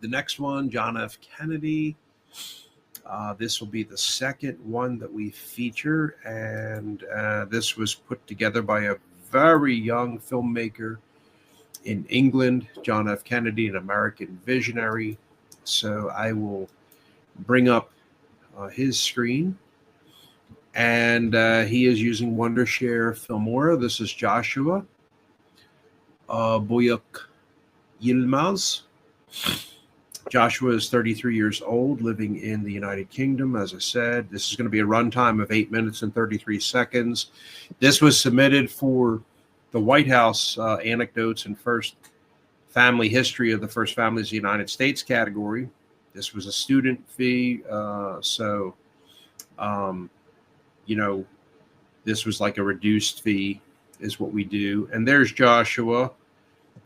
the next one, John F. Kennedy. This will be the second one that we feature, and this was put together by a very young filmmaker in England, John F. Kennedy, an American visionary. So I will bring up his screen, and he is using Wondershare Filmora. This is Joshua Boyuk Yilmaz. Joshua is 33 years old, living in the United Kingdom. As I said, this is going to be a runtime of 8 minutes and 33 seconds. This was submitted for the White House Anecdotes and First Family History of the First Families of the United States category. This was a student fee, this was like a reduced fee is what we do. And there's Joshua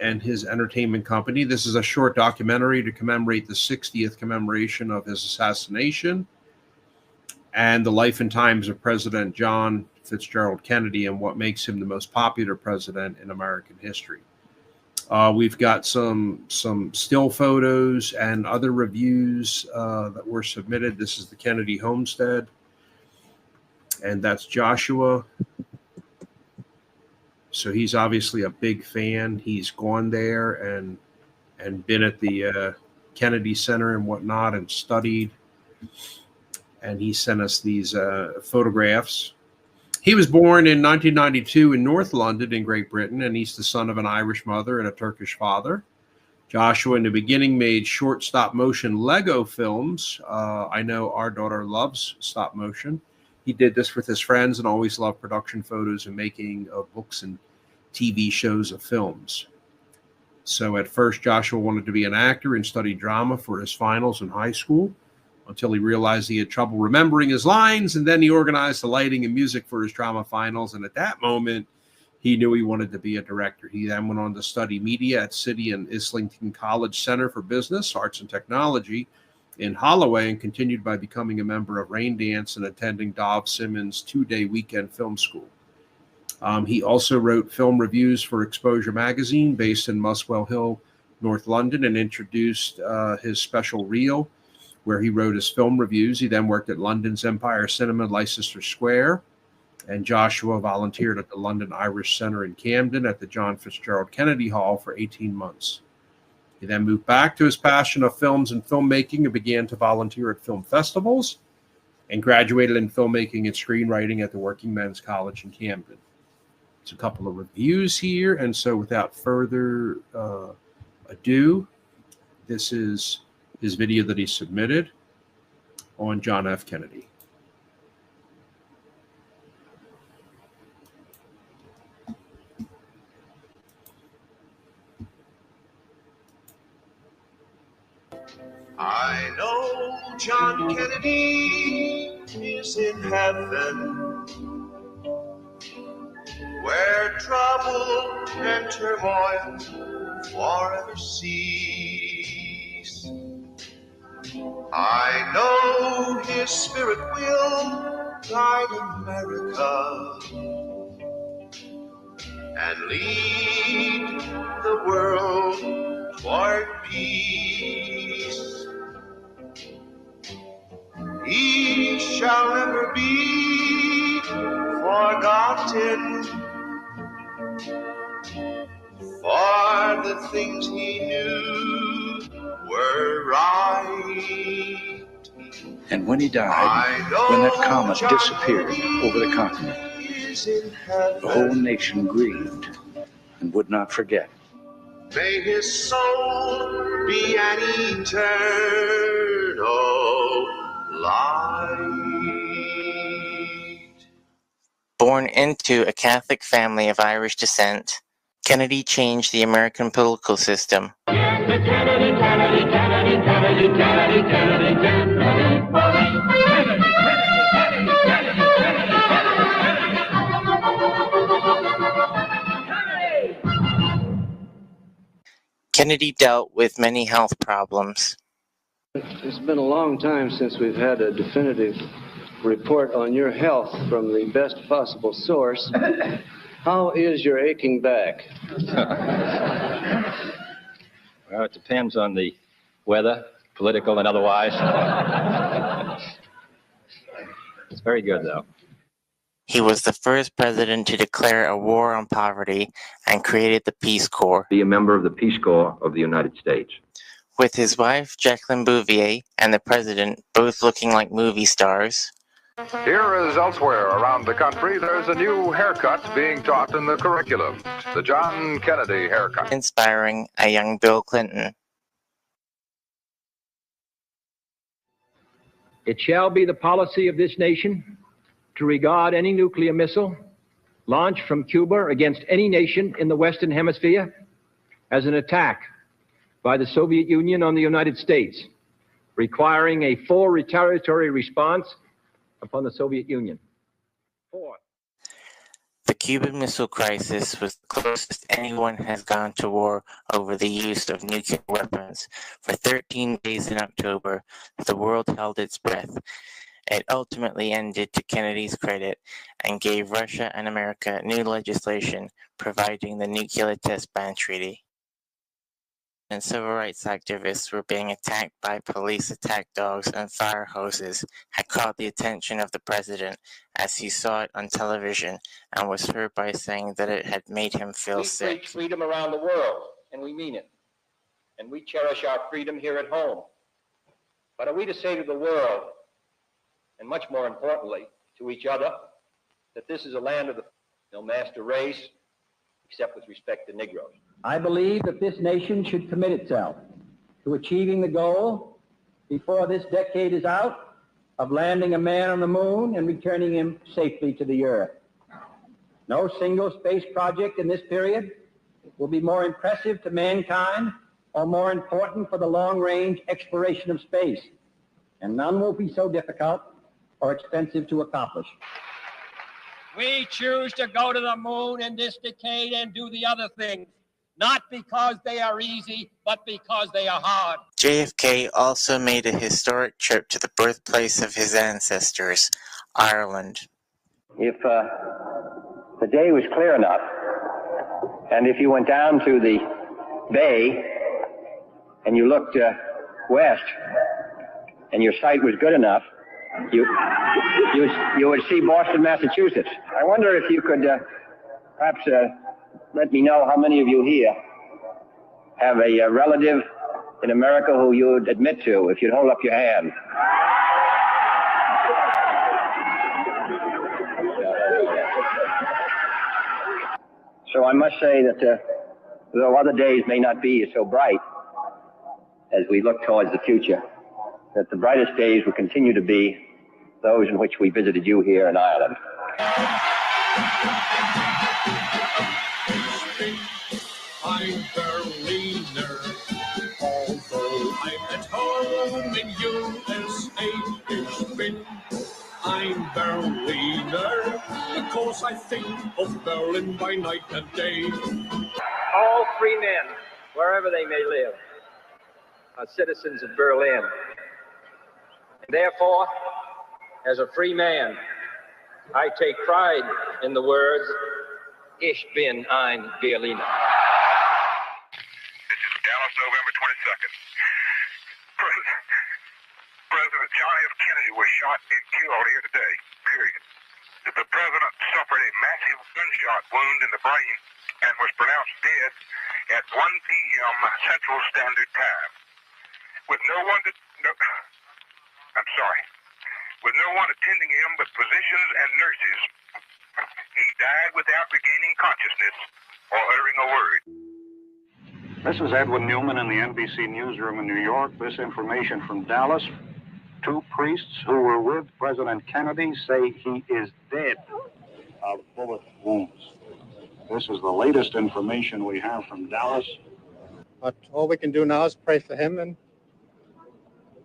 and his entertainment company. This is a short documentary to commemorate the 60th commemoration of his assassination and the life and times of President John Fitzgerald Kennedy and what makes him the most popular president in American history. We've got some still photos and other reviews that were submitted. This is the Kennedy Homestead, and that's Joshua. So he's obviously a big fan. He's gone there and been at the Kennedy Center and whatnot and studied. And he sent us these photographs. He was born in 1992 in North London in Great Britain, and he's the son of an Irish mother and a Turkish father. Joshua, in the beginning, made short stop-motion Lego films. I know our daughter loves stop-motion. He did this with his friends and always loved production photos and making of books and TV shows of films. So at first, Joshua wanted to be an actor and studied drama for his finals in high school until he realized he had trouble remembering his lines, and then he organized the lighting and music for his drama finals. And at that moment, he knew he wanted to be a director. He then went on to study media at City and Islington College Center for Business, Arts and Technology in Holloway, and continued by becoming a member of Raindance and attending Dov Simmons' 2-day weekend film school. He also wrote film reviews for Exposure magazine based in Muswell Hill, North London, and introduced his special reel where he wrote his film reviews. He then worked at London's Empire Cinema, Leicester Square, and Joshua volunteered at the London Irish Centre in Camden at the John Fitzgerald Kennedy Hall for 18 months. He then moved back to his passion of films and filmmaking and began to volunteer at film festivals and graduated in filmmaking and screenwriting at the Working Men's College in Camden. It's a couple of reviews here, and so without further ado, this is his video that he submitted on John F. Kennedy. I know John Kennedy is in heaven, where trouble and turmoil forever cease. I know his spirit will guide America and lead the world toward peace. He shall never be forgotten for the things he knew were right. And when he died, when that comet disappeared over the continent, the whole nation grieved and would not forget. May his soul be an eternal light. Born into a Catholic family of Irish descent, Kennedy changed the American political system. Kennedy dealt with many health problems. It's been a long time since we've had a definitive report on your health from the best possible source. How is your aching back? Well, it depends on the weather, political and otherwise. It's very good, though. He was the first president to declare a war on poverty and created the Peace Corps. Be a member of the Peace Corps of the United States. With his wife, Jacqueline Bouvier, and the president both looking like movie stars. Here as elsewhere around the country, there's a new haircut being taught in the curriculum, the John Kennedy haircut. Inspiring a young Bill Clinton. It shall be the policy of this nation to regard any nuclear missile launched from Cuba against any nation in the Western Hemisphere as an attack by the Soviet Union on the United States, requiring a full retaliatory response upon the Soviet Union. Fourth, the Cuban Missile Crisis was the closest anyone has gone to war over the use of nuclear weapons. For 13 days in October, the world held its breath. It ultimately ended to Kennedy's credit and gave Russia and America new legislation providing the Nuclear Test Ban Treaty. And civil rights activists were being attacked by police attack dogs and fire hoses had caught the attention of the president as he saw it on television and was heard by saying that it had made him feel sick. We preach freedom around the world, and we mean it. And we cherish our freedom here at home. But are we to say to the world, and much more importantly, to each other, that this is a land of the no master race, except with respect to Negroes? I believe that this nation should commit itself to achieving the goal, before this decade is out, of landing a man on the moon and returning him safely to the earth. No single space project in this period will be more impressive to mankind or more important for the long-range exploration of space, and none will be so difficult or expensive to accomplish. We choose to go to the moon in this decade and do the other things, not because they are easy, but because they are hard. JFK also made a historic trip to the birthplace of his ancestors, Ireland. If the day was clear enough, and if you went down to the bay and you looked west, and your sight was good enough, you would see Boston, Massachusetts. I wonder if you could perhaps let me know how many of you here have a relative in America who you would admit to, if you'd hold up your hand. So I must say that though other days may not be so bright as we look towards the future, that the brightest days will continue to be those in which we visited you here in Ireland. I'm Berliner, although I'm at home in USA. Ich bin ein Berliner, because I think of Berlin by night and day. All free men, wherever they may live, are citizens of Berlin. Therefore, as a free man, I take pride in the words, Ich bin ein Berliner. This is Dallas, November 22nd. President John F. Kennedy was shot and killed here today, period. The president suffered a massive gunshot wound in the brain and was pronounced dead at 1 p.m. Central Standard Time. With no one attending him but physicians and nurses, he died without regaining consciousness or uttering a word. This is Edwin Newman in the NBC newsroom in New York. This information from Dallas. 2 priests who were with President Kennedy say he is dead of bullet wounds. This is the latest information we have from Dallas. But all we can do now is pray for him, and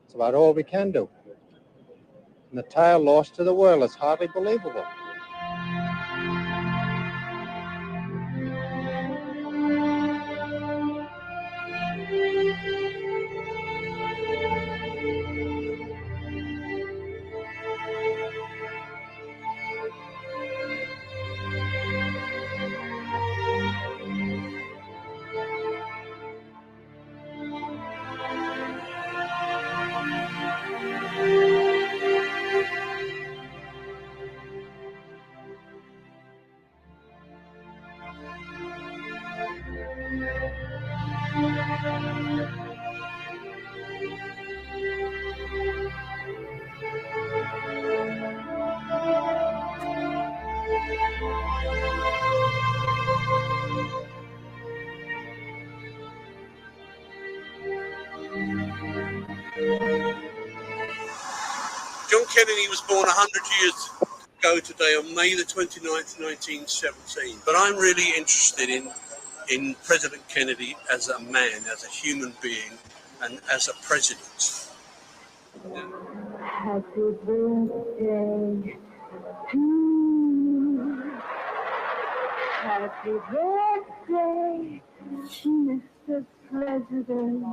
it's about all we can do. And the tire lost to the world is hardly believable. John Kennedy was born 100 years ago today on May the 29th, 1917. But I'm really interested in President Kennedy as a man, as a human being, and as a president. Happy birthday to you. Happy birthday, Mr. President.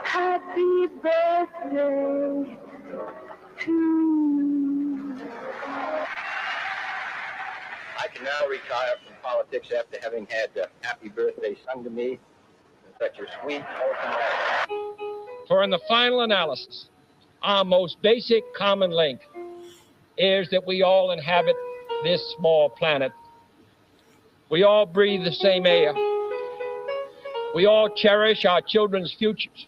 Happy birthday to you. I can now retire from politics after having had happy birthday sung to me in such a sweet, wholesome way. For in the final analysis, our most basic common link is that we all inhabit this small planet. We all breathe the same air. We all cherish our children's futures.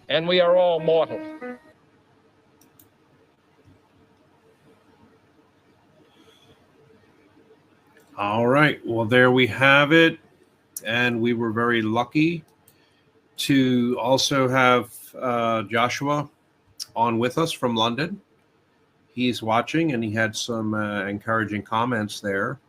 And we are all mortal. All right. Well, there we have it. And we were very lucky to also have Joshua on with us from London. He's watching and he had some encouraging comments there.